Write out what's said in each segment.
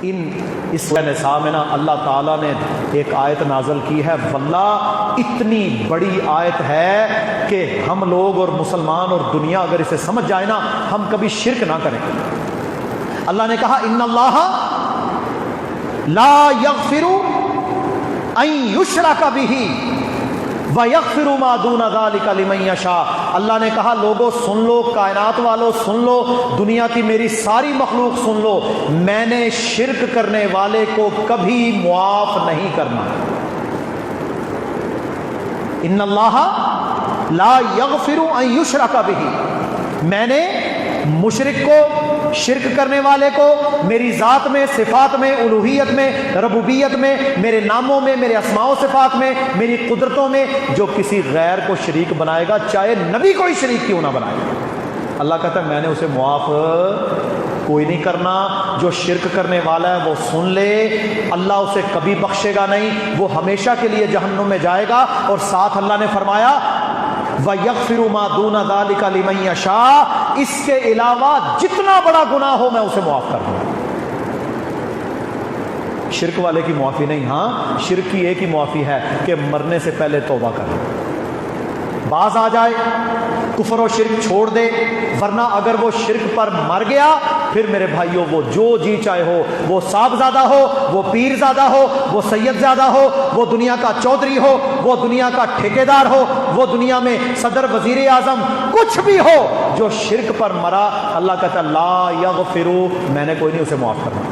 اس نساء میں نا اللہ تعالیٰ نے ایک آیت نازل کی ہے، واللہ اتنی بڑی آیت ہے کہ ہم لوگ اور مسلمان اور دنیا اگر اسے سمجھ جائے نا ہم کبھی شرک نہ کریں۔ اللہ نے کہا ان اللہ لا یغفر ان یشرک بہ وَيَغْفِرُ مَا دُونَ ذَلِكَ لِمَن یشاء۔ اللہ نے کہا لوگوں سن لو، کائنات والوں سن لو، دنیا کی میری ساری مخلوق سن لو، میں نے شرک کرنے والے کو کبھی معاف نہیں کرنا۔ ان اللہ لا یغفر ان یشرک بہ، میں نے مشرک کو، شرک کرنے والے کو میری ذات میں، صفات میں، الوہیت میں، ربوبیت میں، میرے ناموں میں، میرے اسماء و صفات میں، میری قدرتوں میں جو کسی غیر کو شریک بنائے گا، چاہے نبی کوئی شریک کیوں نہ بنائے، اللہ کہتا ہے میں نے اسے معاف کوئی نہیں کرنا۔ جو شرک کرنے والا ہے وہ سن لے، اللہ اسے کبھی بخشے گا نہیں، وہ ہمیشہ کے لیے جہنم میں جائے گا۔ اور ساتھ اللہ نے فرمایا وَيَغْفِرُ مَا دُونَ ذَلِكَ لِمَن یشاء، اس کے علاوہ جتنا بڑا گناہ ہو میں اسے معاف کر دوں گا۔ شرک والے کی معافی نہیں، ہاں شرک کی ایک ہی معافی ہے کہ مرنے سے پہلے توبہ کر لے، باز آ جائے، کفر و شرک چھوڑ دے، ورنہ اگر وہ شرک پر مر گیا پھر میرے بھائیوں وہ جو جی چاہے ہو، وہ صاحبزادہ ہو، وہ پیر زادہ ہو، وہ سید زادہ ہو، وہ دنیا کا چودھری ہو، وہ دنیا کا ٹھیکیدار ہو، وہ دنیا میں صدر وزیر اعظم کچھ بھی ہو، جو شرک پر مرا اللہ کہتا ہے لا یغفرو، میں نے کوئی نہیں اسے معاف کرنا۔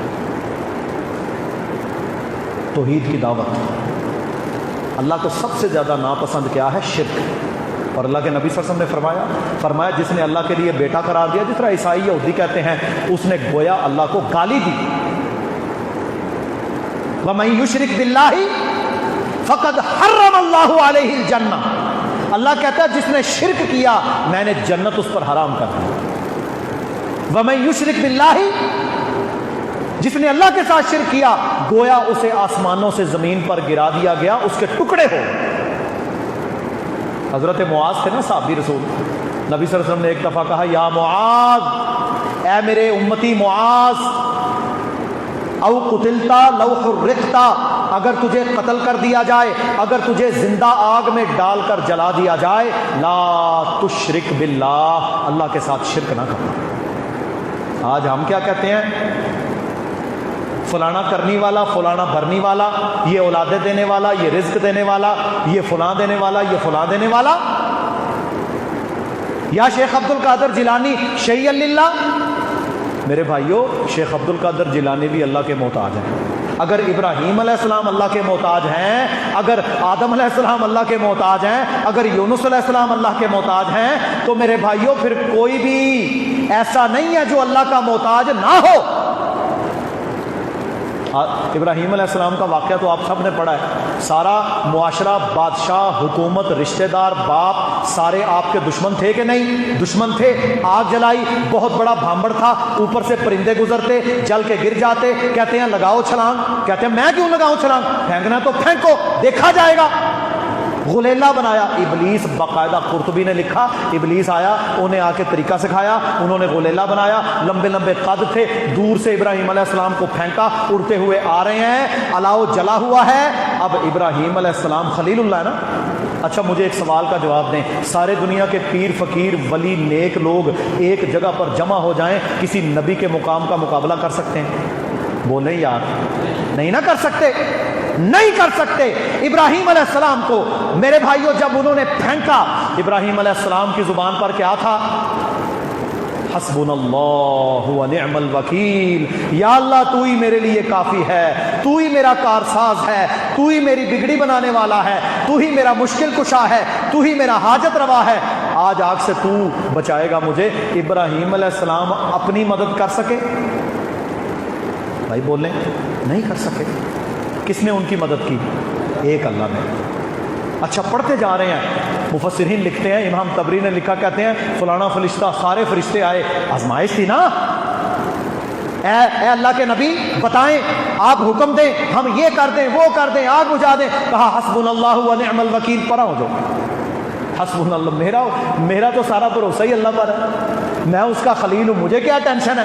توحید کی دعوت، اللہ کو سب سے زیادہ ناپسند کیا ہے؟ شرک۔ اور اللہ کے نبی صلی اللہ علیہ وسلم نے فرمایا جس نے اللہ کے لیے بیٹا قرار دیا، جس طرح عیسائی یہودی کہتے ہیں، اس نے گویا اللہ کو گالی دی۔ وَمَن يُشْرِكْ بِاللَّهِ فَقَدْ حَرَّمَ اللَّهُ عَلَيْهِ الْجَنَّةَ، اللہ کہتا ہے جس نے شرک کیا میں نے جنت اس پر حرام کر دی۔ وَمَن يُشْرِكْ بِاللَّهِ، جس نے اللہ کے ساتھ شرک کیا گویا اسے آسمانوں سے زمین پر گرا دیا گیا، اس کے ٹکڑے ہو۔ حضرت معاذ تھے نا صحابی رسول، نبی صلی اللہ علیہ وسلم نے ایک دفعہ کہا یا معاذ، اے میرے امتی معاذ، او قتلتا لو حرقتا، اگر تجھے قتل کر دیا جائے، اگر تجھے زندہ آگ میں ڈال کر جلا دیا جائے، لا تشرک باللہ، اللہ کے ساتھ شرک نہ کرنا۔ آج ہم کیا کہتے ہیں؟ فلانا کرنی والا، فلانا بھرنی والا، یہ اولادیں دینے والا، یہ رزق دینے والا، یہ فلاں دینے والا، یہ فلاں دینے والا، یا شیخ عبد القادر جیلانی شیء للہ۔ میرے بھائیوں شیخ عبد القادر جیلانی بھی اللہ کے محتاج ہیں۔ اگر ابراہیم علیہ السلام اللہ کے محتاج ہیں، اگر آدم علیہ السلام اللہ کے محتاج ہیں، اگر یونس علیہ السلام اللہ کے محتاج ہیں، تو میرے بھائیوں پھر کوئی بھی ایسا نہیں ہے جو اللہ کا محتاج نہ ہو۔ ابراہیم علیہ السلام کا واقعہ تو آپ سب نے پڑھا ہے، سارا معاشرہ، بادشاہ، حکومت، رشتہ دار، باپ، سارے آپ کے دشمن تھے کہ نہیں؟ دشمن تھے، آگ جلائی، بہت بڑا بھانبڑ تھا، اوپر سے پرندے گزرتے، جل کے گر جاتے، کہتے ہیں لگاؤ چھلانگ، کہتے ہیں میں کیوں لگاؤں چھلانگ، پھینکنا تو پھینکو دیکھا جائے گا۔ غلیلہ بنایا ابلیس، باقاعدہ قرطبی نے لکھا ابلیس آیا، انہیں آ کے طریقہ سکھایا، انہوں نے غلیلہ بنایا، لمبے لمبے قد تھے، دور سے ابراہیم علیہ السلام کو پھینکا، اڑتے ہوئے آ رہے ہیں، الاؤ جلا ہوا ہے۔ اب ابراہیم علیہ السلام خلیل اللہ ہے نا۔ اچھا مجھے ایک سوال کا جواب دیں، سارے دنیا کے پیر، فقیر، ولی، نیک لوگ ایک جگہ پر جمع ہو جائیں، کسی نبی کے مقام کا مقابلہ کر سکتے ہیں؟ بولیں یار، نہیں نہ کر سکتے، نہیں کر سکتے۔ ابراہیم علیہ السلام کو میرے بھائیوں جب انہوں نے پھینکا، ابراہیم علیہ السلام کی زبان پر کیا تھا؟ حسبنا اللہ و نعم الوکیل، یا اللہ تو ہی میرے لیے کافی ہے، تو ہی میرا کارساز ہے، تو ہی میری بگڑی بنانے والا ہے، تو ہی میرا مشکل کشا ہے، تو ہی میرا حاجت روا ہے، آج آگ سے تو بچائے گا مجھے۔ ابراہیم علیہ السلام اپنی مدد کر سکے؟ بھائی بولیں، نہیں کر سکے۔ کس نے ان کی مدد کی؟ ایک اللہ نے۔ اچھا پڑھتے جا رہے ہیں، مفسرین لکھتے ہیں، امام طبری نے لکھا، کہتے ہیں فلانا فرشتہ، سارے فرشتے آئے، آزمائش تھی نا، اے اللہ کے نبی بتائیں، آپ حکم دیں، ہم یہ کر دیں، وہ کر دیں، آگ بجھا دیں۔ کہا حسبنا اللہ و نعم الوکیل، پڑھا ہو جو حسبنا اللہ، میرا تو سارا بھروسہ ہی اللہ پر ہے، میں اس کا خلیل ہوں، مجھے کیا ٹینشن ہے۔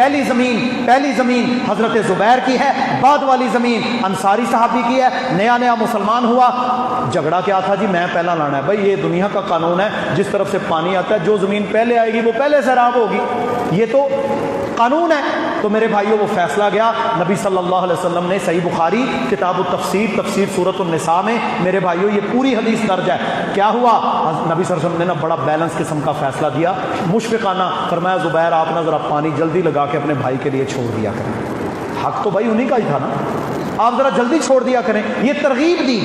پہلی زمین حضرت زبیر کی ہے، بعد والی زمین انصاری صحابی کی ہے، نیا مسلمان ہوا، جھگڑا کیا تھا جی میں پہلا لانا ہے، بھائی یہ دنیا کا قانون ہے، جس طرف سے پانی آتا ہے جو زمین پہلے آئے گی وہ پہلے سیراب ہوگی، یہ تو قانون ہے۔ تو میرے بھائیوں وہ فیصلہ گیا، نبی صلی اللہ علیہ وسلم نے صحیح بخاری کتاب التفسیر تفسیر سورۃ النساء میں، میرے بھائیوں یہ پوری حدیث درج ہے، کیا ہوا، نبی صلی اللہ علیہ وسلم نے نا بڑا بیلنس قسم کا فیصلہ دیا، مشفقانہ فرمایا زبیر آپ نا ذرا پانی جلدی لگا کے اپنے بھائی کے لیے چھوڑ دیا کریں، حق تو بھائی انہی کا ہی تھا نا، آپ ذرا جلدی چھوڑ دیا کریں، یہ ترغیب دی۔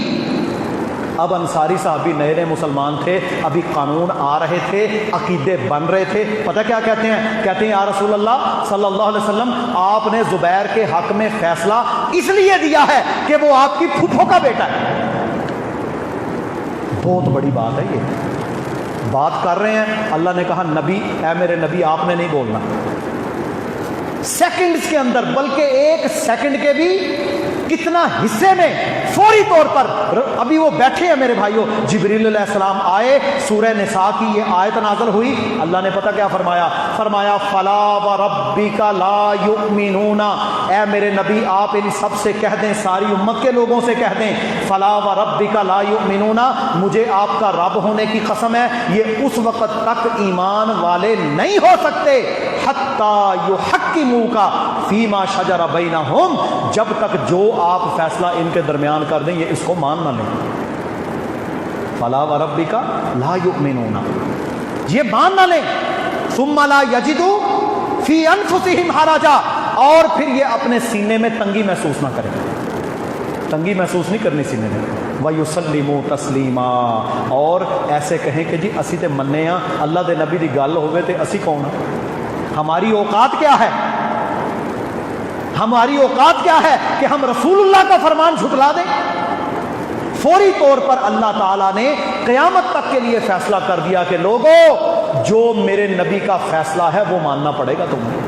اب انصاری صحابی نئے مسلمان تھے، ابھی قانون آ رہے تھے، عقیدے بن رہے تھے، پتہ کیا کہتے ہیں یا رسول اللہ صلی اللہ علیہ وسلم آپ نے زبیر کے حق میں فیصلہ اس لیے دیا ہے کہ وہ آپ کی پھوپھو کا بیٹا ہے۔ بہت بڑی بات ہے، یہ بات کر رہے ہیں، اللہ نے کہا نبی اے میرے نبی آپ نے نہیں بولنا، سیکنڈز کے اندر، بلکہ ایک سیکنڈ کے بھی کتنا حصے میں فوری طور پر، ابھی وہ بیٹھے ہیں میرے بھائیوں، جبریل علیہ السلام آئے، سورہ نساء کی یہ آیت نازل ہوئی، اللہ نے پتہ کیا فرمایا فلا وربک لا یؤمنون، اے میرے نبی آپ ان سب سے کہہ دیں، ساری امت کے لوگوں سے کہہ دیں، فلا وربک لا یؤمنون، مجھے آپ کا رب ہونے کی قسم ہے یہ اس وقت تک ایمان والے نہیں ہو سکتے حتی یحکموک فیما شجر بینہم، جب تک جو آپ فیصلہ ان کے درمیان کر دیں یہ اس کو مان نہ لیں، فلا وربک لا یؤمنون، یہ مان نہ لیں، ثم لا یجدوا فی انفسہم حرجا، اور پھر یہ اپنے سینے میں تنگی محسوس نہ کریں، تنگی محسوس نہیں کرنی سینے میں، وَيُسَلِّمُوا تَسْلِيمًا، اور ایسے کہیں کہ جی اسی تے مننے ہاں، اللہ دے نبی دی گل ہوئے تے اسی کون ہیں، ہماری اوقات کیا ہے، ہماری اوقات کیا ہے کہ ہم رسول اللہ کا فرمان جھٹلا دیں۔ فوری طور پر اللہ تعالیٰ نے قیامت تک کے لیے فیصلہ کر دیا کہ لوگوں جو میرے نبی کا فیصلہ ہے وہ ماننا پڑے گا تمہیں،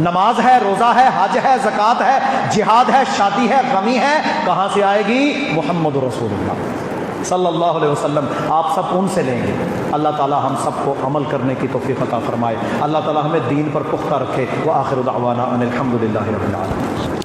نماز ہے، روزہ ہے، حج ہے، زکوٰۃ ہے، جہاد ہے، شادی ہے، غمی ہے، کہاں سے آئے گی؟ محمد رسول اللہ صلی اللہ علیہ وسلم، آپ سب ان سے لیں گے۔ اللہ تعالی ہم سب کو عمل کرنے کی توفیق عطا فرمائے، اللہ تعالی ہمیں دین پر پختہ رکھے۔ وآخر دعوانا ان الحمد للہ رب العالمین۔